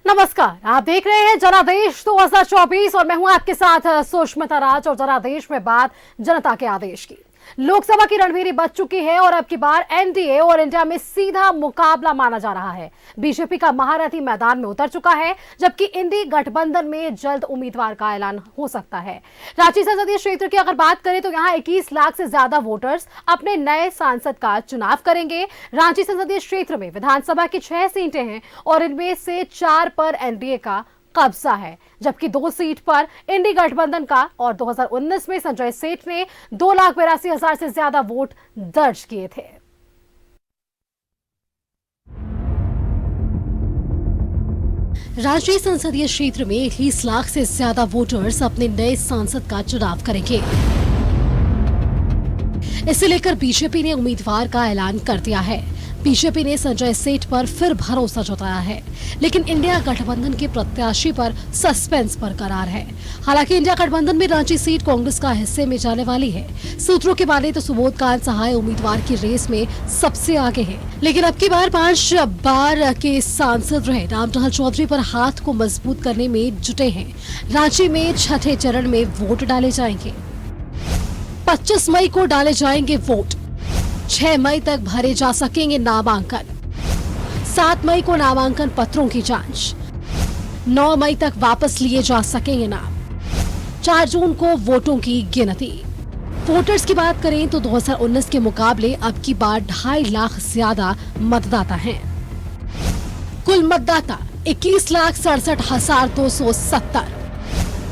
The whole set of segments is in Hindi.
नमस्कार, आप देख रहे हैं जनादेश 2024 और मैं हूं आपके साथ सुष्मिता राज। और जनादेश में बात जनता के आदेश की। लोकसभा की रणभेरी बज चुकी है और अब की बार एनडीए और इंडिया में सीधा मुकाबला माना जा रहा है। बीजेपी का महारथी मैदान में उतर चुका है, जबकि इंडी गठबंधन में जल्द उम्मीदवार का ऐलान हो सकता है। रांची संसदीय क्षेत्र की अगर बात करें तो यहां 21 लाख से ज्यादा वोटर्स अपने नए सांसद का चुनाव करेंगे। रांची संसदीय क्षेत्र में विधानसभा की 6 सीटें हैं और इनमें से 4 पर एनडीए का कब्जा है, जबकि 2 सीट पर इंडी गठबंधन का। और 2019 में संजय सेठ ने 2,82,000 से ज्यादा वोट दर्ज किए थे। रांची संसदीय क्षेत्र में 21 लाख से ज्यादा वोटर्स अपने नए सांसद का चुनाव करेंगे। इसे लेकर बीजेपी ने उम्मीदवार का ऐलान कर दिया है। बीजेपी ने संजय सेठ पर फिर भरोसा जताया है, लेकिन इंडिया गठबंधन के प्रत्याशी पर सस्पेंस बरकरार है। हालांकि इंडिया गठबंधन में रांची सीट कांग्रेस का हिस्से में जाने वाली है। सूत्रों की माने तो सुबोध कांत सहाय उम्मीदवार की रेस में सबसे आगे है, लेकिन अब की बार 5 बार के सांसद रहे रामटहल चौधरी पर हाथ को मजबूत करने में जुटे हैं। रांची में छठे चरण में वोट डाले जाएंगे। 25 मई को डाले जाएंगे वोट। 6 मई तक भरे जा सकेंगे नामांकन। 7 मई को नामांकन पत्रों की जांच। 9 मई तक वापस लिए जा सकेंगे नाम। 4 जून को वोटों की गिनती। वोटर्स की बात करें तो 2019 के मुकाबले अब की बार 2.5 लाख ज्यादा मतदाता हैं। कुल मतदाता 21,67,270।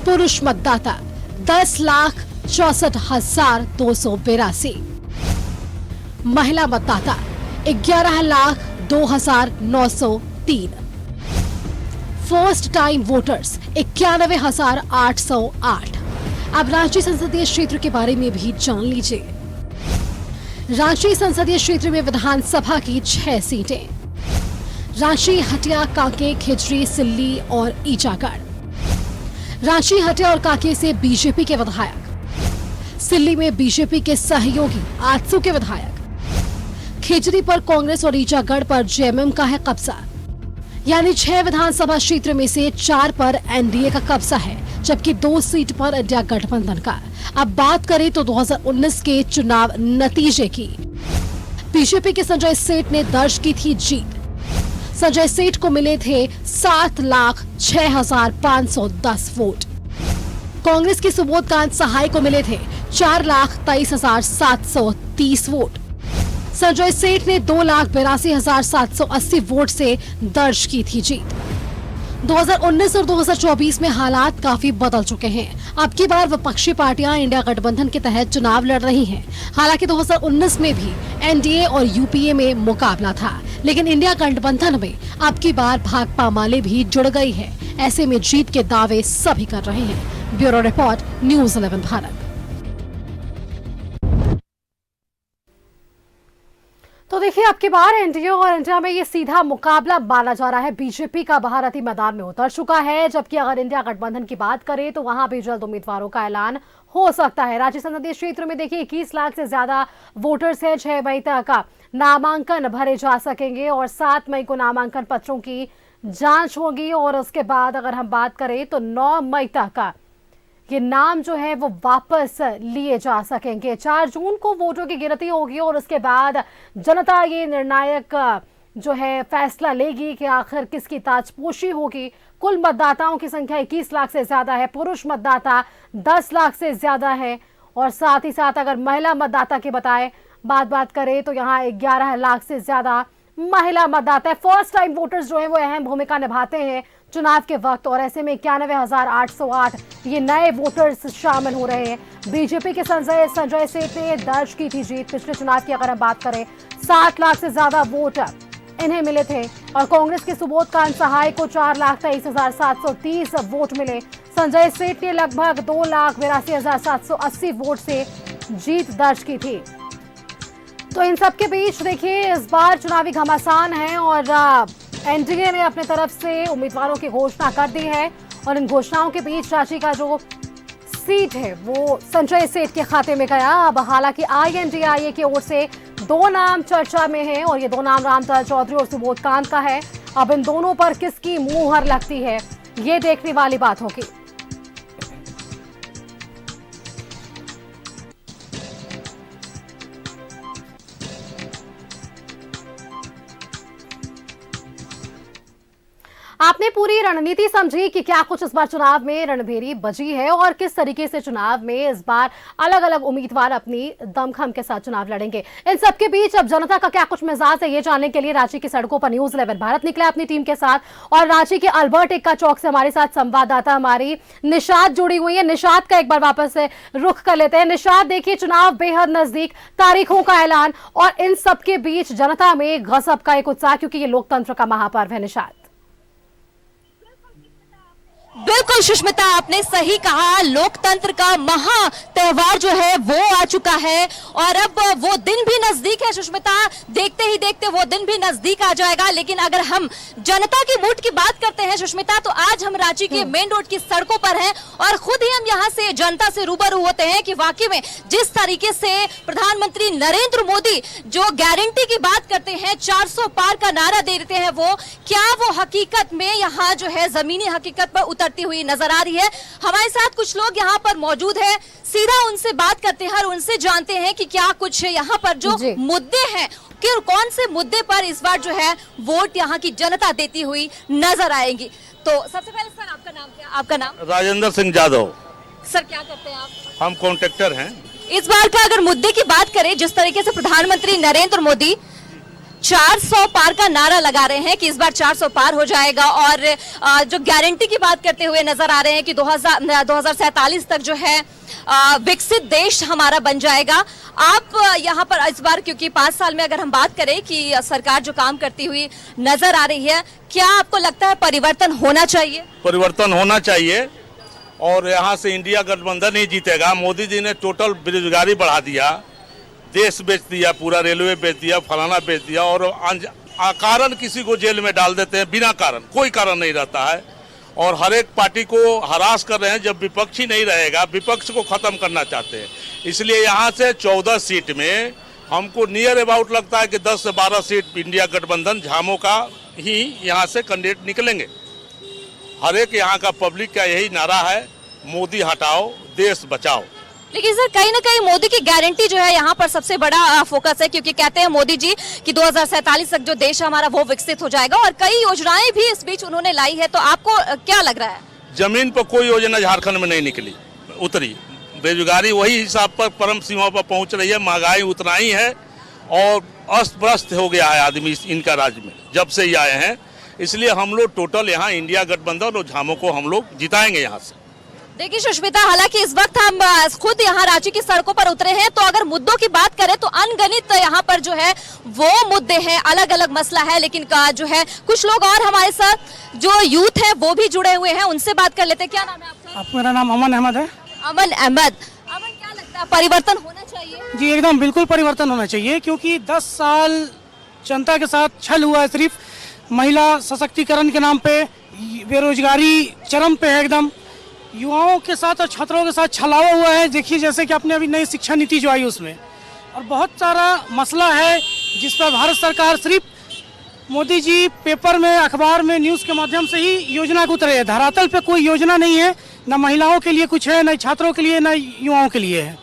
पुरुष मतदाता 10,64,282। महिला मतदाता 11,02,903। First time voters 91,808। अब रांची संसदीय क्षेत्र के बारे में भी जान लीजिए। रांची संसदीय क्षेत्र में विधानसभा की 6 सीटें। रांची, हटिया, कांके, खिजरी, सिल्ली और ईचागढ़। रांची, हटिया और कांके से बीजेपी के विधायक। सिल्ली में बीजेपी के सहयोगी आजसू के विधायक। खिजरी पर कांग्रेस और ईचागढ़ पर जेएमएम का है कब्जा। यानी 6 विधानसभा क्षेत्र में से 4 पर एनडीए का कब्जा है, जबकि 2 सीट पर इंडिया गठबंधन का। अब बात करें तो 2019 के चुनाव नतीजे की। बीजेपी के संजय सेठ ने दर्ज की थी जीत। संजय सेठ को मिले थे 7,06,510 वोट। कांग्रेस के सुबोध कांत सहाय को मिले थे 4,23,730 वोट। संजय सेठ ने 2,82,780 वोट से दर्ज की थी जीत। 2019 और 2024 में हालात काफी बदल चुके हैं। अब की बार विपक्षी पार्टियां इंडिया गठबंधन के तहत चुनाव लड़ रही हैं। हालांकि 2019 में भी एनडीए और यूपीए में मुकाबला था, लेकिन इंडिया गठबंधन में अब की बार भाकपा माले भी जुड़ गई है। ऐसे में जीत के दावे सभी कर रहे हैं। Bureau report, news 11 Bharat. तो देखिए, अब की बार एनडीए और इंडिया में ये सीधा मुकाबला माना जा रहा है। बीजेपी का महारथी मैदान में उतर चुका है, जबकि अगर इंडिया गठबंधन की बात करें तो वहां भी जल्द उम्मीदवारों का ऐलान हो सकता है। रांची संसदीय क्षेत्र में देखिए 21 लाख से ज्यादा वोटर्स हैं। 6 मई तक नामांकन भरे जा सकेंगे और 7 मई को नामांकन पत्रों की जांच होगी। और उसके बाद अगर हम बात करें तो 9 मई तक ये नाम जो है वो वापस लिए जा सकेंगे। 4 जून को वोटों की गिनती होगी और उसके बाद जनता ये निर्णायक जो है फैसला लेगी कि आखिर किसकी ताजपोशी होगी। कुल मतदाताओं की संख्या 21 लाख से ज्यादा है। पुरुष मतदाता 10 लाख से ज्यादा है और साथ ही साथ अगर महिला मतदाता की बात करें तो यहाँ 11 लाख से ज्यादा महिला मतदाता है। फर्स्ट टाइम वोटर्स जो है वो अहम भूमिका निभाते हैं चुनाव के वक्त, और ऐसे में 91,808 ये नए वोटर्स शामिल हो रहे हैं। बीजेपी के संजय सेठ ने दर्ज की थी जीत। पिछले चुनाव की अगर हम बात करें 7 लाख से ज्यादा वोट इन्हें मिले थे और कांग्रेस के सुबोध कांत सहाय को 4,23,730 वोट मिले। संजय सेठ ने लगभग 2,82,780 वोट से जीत दर्ज की थी। तो इन सब के बीच देखिए इस बार चुनावी घमासान है और एनडीए ने अपने तरफ से उम्मीदवारों की घोषणा कर दी है। और इन घोषणाओं के बीच रांची का जो सीट है वो संजय सेठ के खाते में गया। अब हालांकि आईएनडीआईए की ओर से 2 नाम चर्चा में हैं और ये 2 नाम रामटहल चौधरी और सुबोध कांत का है। अब इन दोनों पर किसकी मुहर लगती है, ये देखने वाली बात होगी। आपने पूरी रणनीति समझी कि क्या कुछ इस बार चुनाव में रणभेरी बजी है और किस तरीके से चुनाव में इस बार अलग अलग उम्मीदवार अपनी दमखम के साथ चुनाव लड़ेंगे। इन सबके बीच अब जनता का क्या कुछ मिजाज है, ये जानने के लिए रांची की सड़कों पर न्यूज 11 भारत निकला अपनी टीम के साथ और रांची के अल्बर्ट एक्का चौक से हमारे साथ संवाददाता हमारी निशाद जुड़ी हुई है। निशाद का एक बार वापस से रुख कर लेते हैं। निशाद, देखिए चुनाव बेहद नजदीक, तारीखों का ऐलान और इन सबके बीच जनता में गजब का एक उत्साह, क्योंकि ये लोकतंत्र का महापर्व है। निशाद। बिल्कुल सुष्मिता, आपने सही कहा, लोकतंत्र का महा त्योहार जो है वो आ चुका है और अब वो दिन भी नजदीक है। सुष्मिता, देखते ही देखते वो दिन भी नजदीक आ जाएगा। लेकिन अगर हम जनता की मूड की बात करते हैं सुष्मिता, तो आज हम रांची के मेन रोड की सड़कों पर हैं और खुद ही हम यहाँ से जनता से रूबरू होते हैं कि वाकई में जिस तरीके से प्रधानमंत्री नरेंद्र मोदी जो गारंटी की बात करते हैं, 400 पार का नारा दे देते हैं, वो क्या वो हकीकत में यहाँ जो है जमीनी हकीकत पर उतरती हुई नजर आ रही है। हमारे साथ कुछ लोग यहाँ पर मौजूद हैं, सीधा उनसे बात करते हैं और उनसे जानते हैं कि क्या कुछ यहाँ पर जो मुद्दे हैं, कि कौन से मुद्दे पर इस बार जो है वोट यहाँ की जनता देती हुई नजर आएगी। तो सबसे पहले सर, आपका नाम क्या? आपका नाम? राजेंद्र सिंह यादव। सर, क्या करते हैं आप? हम कॉन्ट्रैक्टर हैं। इस बार का अगर मुद्दे की बात करें, जिस तरीके से प्रधानमंत्री नरेंद्र मोदी 400 पार का नारा लगा रहे हैं कि इस बार 400 पार हो जाएगा और जो गारंटी की बात करते हुए नजर आ रहे हैं कि 2047 तक जो है विकसित देश हमारा बन जाएगा। आप यहाँ पर इस बार, क्योंकि 5 साल में अगर हम बात करें कि सरकार जो काम करती हुई नजर आ रही है, क्या आपको लगता है परिवर्तन होना चाहिए? परिवर्तन होना चाहिए और यहाँ से इंडिया गठबंधन ही जीतेगा। मोदी जी ने टोटल बेरोजगारी बढ़ा दिया, देश बेच दिया, पूरा रेलवे बेच दिया, फलाना बेच दिया और कारण किसी को जेल में डाल देते हैं बिना कारण, कोई कारण नहीं रहता है और हर एक पार्टी को हरास कर रहे हैं। जब विपक्ष ही नहीं रहेगा, विपक्ष को खत्म करना चाहते हैं। इसलिए यहाँ से 14 सीट में हमको नियर अबाउट लगता है कि 10 से 12 सीट इंडिया गठबंधन झामो का ही यहाँ से कैंडिडेट निकलेंगे। हर एक यहाँ का पब्लिक का यही नारा है, मोदी हटाओ, देश बचाओ। लेकिन सर, कहीं ना कहीं मोदी की गारंटी जो है यहाँ पर सबसे बड़ा फोकस है, क्योंकि कहते हैं मोदी जी कि 2047 तक जो देश हमारा वो विकसित हो जाएगा और कई योजनाएं भी इस बीच उन्होंने लाई है। तो आपको क्या लग रहा है? जमीन पर कोई योजना झारखंड में नहीं निकली, उतरी। बेरोजगारी वही हिसाब पर परम सीमा पर पहुंच रही है, महंगाई उतना ही है और अस्त व्यस्त हो गया है आदमी इनका राज्य में जब से ये आए हैं। इसलिए हम लोग टोटल यहाँ इंडिया गठबंधन और झामो को हम लोग जिताएंगे यहाँ से। देखिए सुष्मिता, हालांकि इस वक्त हम खुद यहाँ रांची की सड़कों पर उतरे हैं, तो अगर मुद्दों की बात करें तो अनगणित यहाँ पर जो है वो मुद्दे हैं, अलग अलग मसला है। लेकिन जो है कुछ लोग और हमारे साथ जो यूथ है वो भी जुड़े हुए हैं, उनसे बात कर लेते हैं। क्या नाम है आपका? मेरा नाम अमन अहमद है। अमन अहमद, अमन, क्या लगता है परिवर्तन होना चाहिए? जी एकदम बिल्कुल परिवर्तन होना चाहिए, क्योंकि 10 साल जनता के साथ छल हुआ है। सिर्फ महिला सशक्तिकरण के नाम पे बेरोजगारी चरम पे है, एकदम युवाओं के साथ और छात्रों के साथ छलावा हुआ है। देखिए जैसे कि अपने अभी नई शिक्षा नीति जो आई उसमें, और बहुत सारा मसला है जिस पर भारत सरकार सिर्फ मोदी जी पेपर में, अखबार में, न्यूज़ के माध्यम से ही योजना को उतरे है। धरातल पे कोई योजना नहीं है, न महिलाओं के लिए कुछ है, न छात्रों के लिए, न युवाओं के लिए है।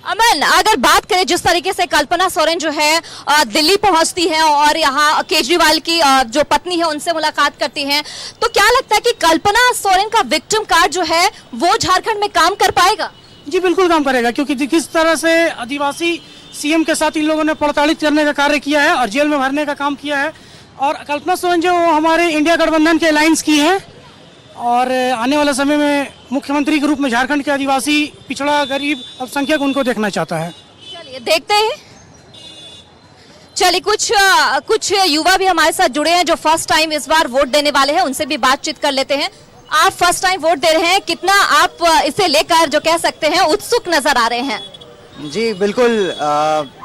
अमन, अगर बात करें जिस तरीके से कल्पना सोरेन जो है दिल्ली पहुंचती हैं और यहाँ केजरीवाल की जो पत्नी है उनसे मुलाकात करती हैं, तो क्या लगता है कि कल्पना सोरेन का विक्टिम कार्ड जो है वो झारखंड में काम कर पाएगा? जी बिल्कुल काम करेगा, क्योंकि किस तरह से आदिवासी सीएम के साथ इन लोगों ने प्रताड़ित करने का कार्य किया है और जेल में भरने का काम किया है। और कल्पना सोरेन जो हमारे इंडिया गठबंधन के अलायंस की हैं और आने वाले समय में मुख्यमंत्री के रूप में झारखंड के आदिवासी, पिछड़ा, गरीब, अल्पसंख्यक उनको देखना चाहता है। चलिए देखते हैं। चलिए कुछ युवा भी हमारे साथ जुड़े हैं जो फर्स्ट टाइम इस बार वोट देने वाले हैं, उनसे भी बातचीत कर लेते हैं। आप फर्स्ट टाइम वोट दे रहे हैं, कितना आप इसे लेकर जो कह सकते हैं उत्सुक नजर आ रहे हैं? जी बिल्कुल,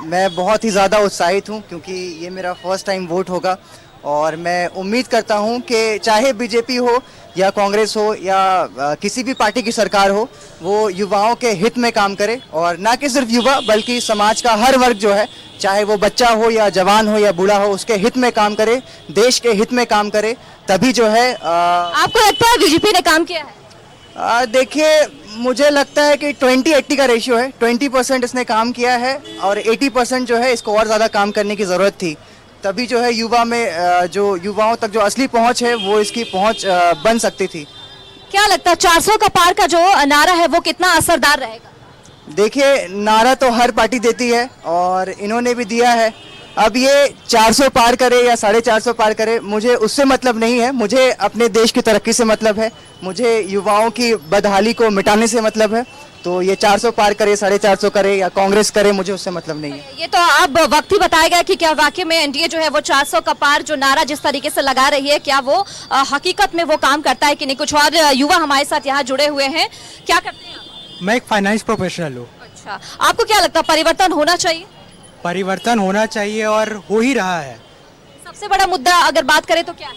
मैं बहुत ही ज़्यादा उत्साहित हूँ क्योंकि ये मेरा फर्स्ट टाइम वोट होगा और मैं उम्मीद करता हूं कि चाहे बीजेपी हो या कांग्रेस हो या किसी भी पार्टी की सरकार हो, वो युवाओं के हित में काम करे, और ना कि सिर्फ युवा बल्कि समाज का हर वर्ग जो है, चाहे वो बच्चा हो या जवान हो या बूढ़ा हो, उसके हित में काम करे, देश के हित में काम करे, तभी जो है आपको लगता है बीजेपी ने काम किया है? देखिए, मुझे लगता है कि 20-80 का रेशियो है। 20% इसने काम किया है और 80% जो है इसको और ज़्यादा काम करने की ज़रूरत थी, तभी जो है युवा में जो युवाओं तक जो असली पहुंच है वो इसकी पहुंच बन सकती थी। क्या लगता है 400 का पार का जो नारा है वो कितना असरदार रहेगा? देखिए, नारा तो हर पार्टी देती है और इन्होंने भी दिया है। अब ये 400 पार करे या 450 पार करे, मुझे उससे मतलब नहीं है। मुझे अपने देश की तरक्की से मतलब है, मुझे युवाओं की बदहाली को मिटाने से मतलब है। तो ये 400 पार करे, 450 करे या कांग्रेस करे, मुझे उससे मतलब नहीं है। ये तो अब वक्त ही बताएगा कि क्या वाकई में एनडीए जो है वो 400 का पार जो नारा जिस तरीके से लगा रही है, क्या वो हकीकत में वो काम करता है कि नहीं। कुछ और युवा हमारे साथ यहाँ जुड़े हुए हैं। क्या करते हैं आप? मैं एक फाइनेंस प्रोफेशनल हूँ। अच्छा, आपको क्या लगता है परिवर्तन होना चाहिए? परिवर्तन होना चाहिए और हो ही रहा है। सबसे बड़ा मुद्दा अगर बात करें तो क्या है?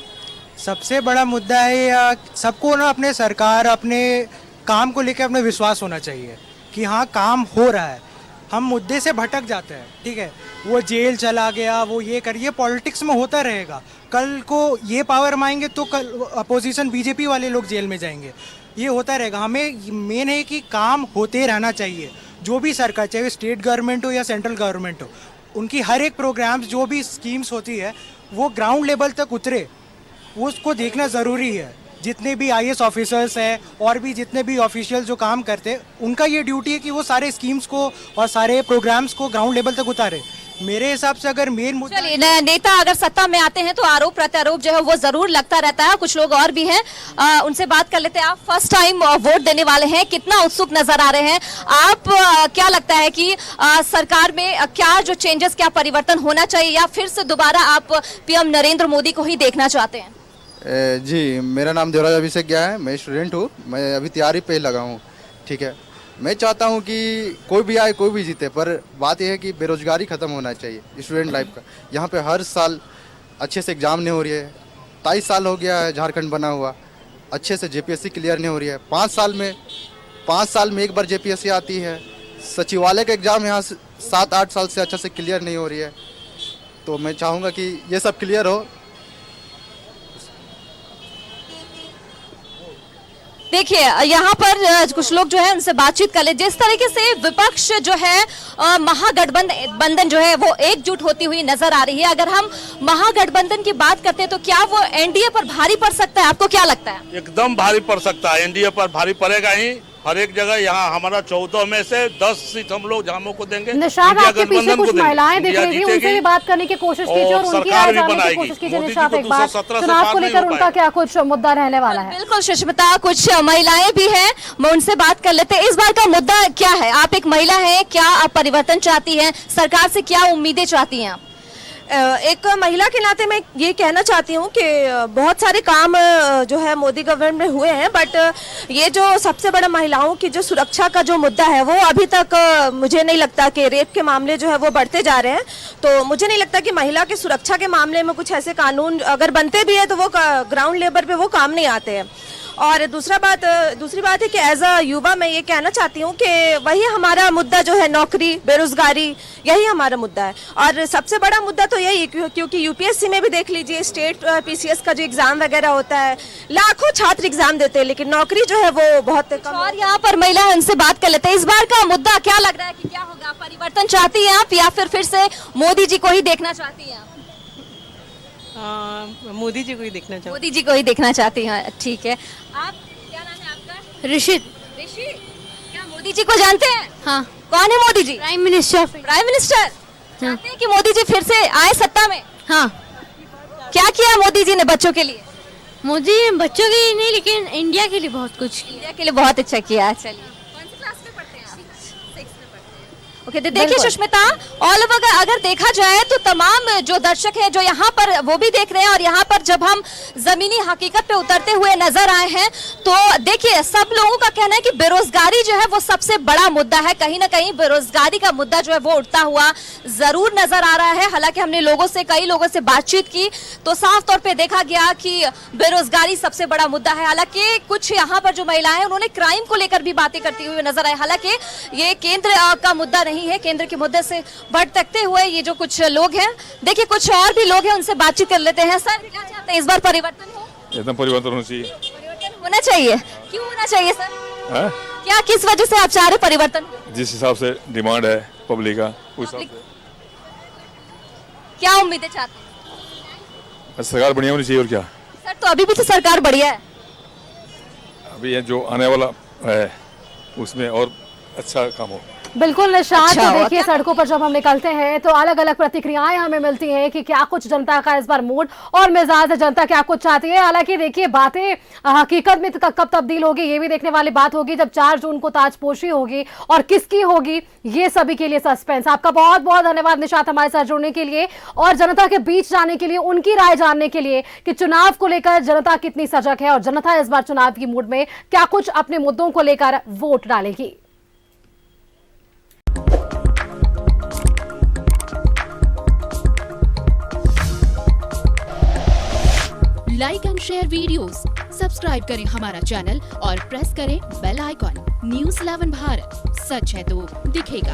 सबसे बड़ा मुद्दा है सबको ना अपने सरकार, अपने काम को लेकर अपने विश्वास होना चाहिए कि हाँ काम हो रहा है। हम मुद्दे से भटक जाते हैं, ठीक है, वो जेल चला गया, वो ये करिए, पॉलिटिक्स में होता रहेगा। कल को ये पावर में आएंगे तो कल अपोजिशन बीजेपी वाले लोग जेल में जाएंगे, ये होता रहेगा। हमें मेन है कि काम होते रहना चाहिए। जो भी सरकार, चाहे स्टेट गवर्नमेंट हो या सेंट्रल गवर्नमेंट हो, उनकी हर एक प्रोग्राम्स जो भी स्कीम्स होती है वो ग्राउंड लेवल तक उतरे, वो उसको देखना ज़रूरी है। जितने भी आईएएस ऑफिसर्स हैं और भी जितने भी ऑफिशियल जो काम करते हैं, उनका ये ड्यूटी है कि वो सारे स्कीम्स को और सारे प्रोग्राम्स को ग्राउंड लेवल तक उतारे। मेरे हिसाब से अगर मेन मुद्दा, चलिए, नेता अगर सत्ता में आते हैं तो आरोप प्रत्यारोप जो है वो जरूर लगता रहता है। कुछ लोग और भी हैं, उनसे बात कर लेते हैं। आप फर्स्ट टाइम वोट देने वाले हैं, कितना उत्सुक नजर आ रहे हैं आप? क्या लगता है कि सरकार में क्या जो चेंजेस, क्या परिवर्तन होना चाहिए, या फिर से दोबारा आप पीएम नरेंद्र मोदी को ही देखना चाहते हैं? जी, मेरा नाम देवराज अभिषेक गया है। मैं स्टूडेंट हूँ, मैं अभी तैयारी पे लगा हूँ, ठीक है। मैं चाहता हूँ कि कोई भी आए, कोई भी जीते, पर बात यह है कि बेरोजगारी ख़त्म होना चाहिए स्टूडेंट लाइफ का। यहाँ पे हर साल अच्छे से एग्ज़ाम नहीं हो रही है। 23 साल हो गया है झारखंड बना हुआ, अच्छे से जेपीएससी क्लियर नहीं हो रही है। 5 साल में एक बार जेपीएससी आती है। सचिवालय का एग्ज़ाम यहाँ 7-8 साल से अच्छे से क्लियर नहीं हो रही है। तो मैं चाहूँगा कि ये सब क्लियर हो। देखिए, यहाँ पर कुछ लोग जो है उनसे बातचीत कर ले। जिस तरीके से विपक्ष जो है महागठबंधन जो है वो एकजुट होती हुई नजर आ रही है। अगर हम महागठबंधन की बात करते हैं तो क्या वो एनडीए पर भारी पड़ सकता है? आपको क्या लगता है? एकदम भारी पड़ सकता है, एनडीए पर भारी पड़ेगा ही। हर एक जगह यहाँ हमारा 14 में से 10 सीट हम लोग झामो को देंगे। निशाद, आपके पीछे कुछ महिलाएं दिख रही थी, उनसे भी बात करने की कोशिश कीजिए और उनकी राय जानने की कोशिश कीजिए। निशाद, एक बार चुनाव को लेकर उनका क्या कुछ मुद्दा रहने वाला है? बिल्कुल सुष्मिता, कुछ महिलाएं भी हैं, मैं उनसे बात कर लेते हैं। इस बार का मुद्दा क्या है? आप एक महिला हैं, क्या आप परिवर्तन चाहती हैं? सरकार से क्या उम्मीदें चाहती हैं आप? एक महिला के नाते मैं ये कहना चाहती हूँ कि बहुत सारे काम जो है मोदी गवर्नमेंट में हुए हैं, बट ये जो सबसे बड़ा महिलाओं की जो सुरक्षा का जो मुद्दा है वो अभी तक मुझे नहीं लगता कि रेप के मामले जो है वो बढ़ते जा रहे हैं। तो मुझे नहीं लगता कि महिला की सुरक्षा के मामले में कुछ ऐसे कानून अगर बनते भी है तो वो ग्राउंड लेवल पे वो काम नहीं आते हैं। और दूसरी बात है कि एज अ युवा मैं ये कहना चाहती हूँ कि वही हमारा मुद्दा जो है नौकरी, बेरोजगारी, यही हमारा मुद्दा है। और सबसे बड़ा मुद्दा तो यही, क्योंकि यूपीएससी में भी देख लीजिए, स्टेट पीसीएस का जो एग्जाम वगैरह होता है, लाखों छात्र एग्जाम देते हैं लेकिन नौकरी जो है वो बहुत कम। और यहाँ पर महिला है, उनसे बात कर लेते हैं। इस बार का मुद्दा क्या लग रहा है कि क्या होगा? परिवर्तन चाहती हैं आप या फिर से मोदी जी को ही देखना चाहती हैं आप? मोदी जी को ही देखना चाहूँ। मोदी जी को ही देखना चाहती हैं, ठीक है। आप, क्या नाम है आपका? ऋषि। क्या मोदी जी को जानते हैं? हाँ। कौन है Modi ji? Prime minister. Prime minister. चाहते हैं कि मोदी जी फिर से आए सत्ता में? हाँ। क्या किया मोदी जी ने बच्चों के लिए? मोदी ने बच्चों के लिए नहीं लेकिन इंडिया के लिए बहुत कुछ किया। इंडिया के लिए बहुत अच्छा किया। चलिए, कौन सी क्लास में पढ़ते हैं आप? 6 में पढ़ते हैं। ओके, तो देखिए बिल्कुल। सुष्मिता, ऑल ओवर अगर देखा जाए तो तमाम जो दर्शक हैं जो यहाँ पर वो भी देख रहे हैं, और यहाँ पर जब हम जमीनी हकीकत पे उतरते हुए नजर आए हैं तो देखिए सब लोगों का कहना है कि बेरोजगारी जो है वो सबसे बड़ा मुद्दा है। कहीं ना कहीं बेरोजगारी का मुद्दा जो है वो उठता हुआ जरूर नजर आ रहा है। हालांकि हमने कई लोगों से बातचीत की तो साफ तौर पे देखा गया कि बेरोजगारी सबसे बड़ा मुद्दा है। हालांकि कुछ यहाँ पर जो महिलाएं हैं उन्होंने क्राइम को लेकर भी बातें करती हुई नजर आई। हालांकि ये केंद्र का मुद्दा नहीं है, केंद्र के मुद्दे से भटकते हुए ये जो कुछ लोग हैं, देखिए कुछ और भी लोग हैं, उनसे बातचीत कर लेते हैं। सर क्या चाहते हैं, इस बार परिवर्तन हो? एकदम परिवर्तन होना चाहिए। परिवर्तन होना चाहिए, क्यों होना चाहिए सर? है? क्या किस वजह से आप चाह रहे परिवर्तन? जिस हिसाब से डिमांड है पब्लिक का उस हिसाब से क्या उम्मीदें चाहते हैं? सरकार बढ़िया होनी चाहिए और क्या। सर तो अभी भी तो सरकार बढ़िया है। अभी ये जो आने वाला है उसमें और अच्छा काम हो। बिल्कुल निशांत, अच्छा, तो और देखिए क्या? सड़कों पर जब हम निकलते हैं तो अलग अलग प्रतिक्रियाएं हमें मिलती हैं कि क्या कुछ जनता का इस बार मूड और मिजाज है, जनता क्या कुछ चाहती है। हालांकि देखिए बातें हकीकत में कब तब्दील होगी ये भी देखने वाली बात होगी जब 4 जून को ताजपोशी होगी, और किसकी होगी ये सभी के लिए सस्पेंस। आपका बहुत बहुत धन्यवाद निशांत हमारे साथ जुड़ने के लिए और जनता के बीच जाने के लिए, उनकी राय जानने के लिए कि चुनाव को लेकर जनता कितनी सजग है और जनता इस बार चुनाव की मूड में क्या कुछ अपने मुद्दों को लेकर वोट डालेगी। Like and share videos, subscribe करें हमारा चैनल और प्रेस करें बेल आइकॉन। न्यूज़ 11 भारत, सच है तो दिखेगा।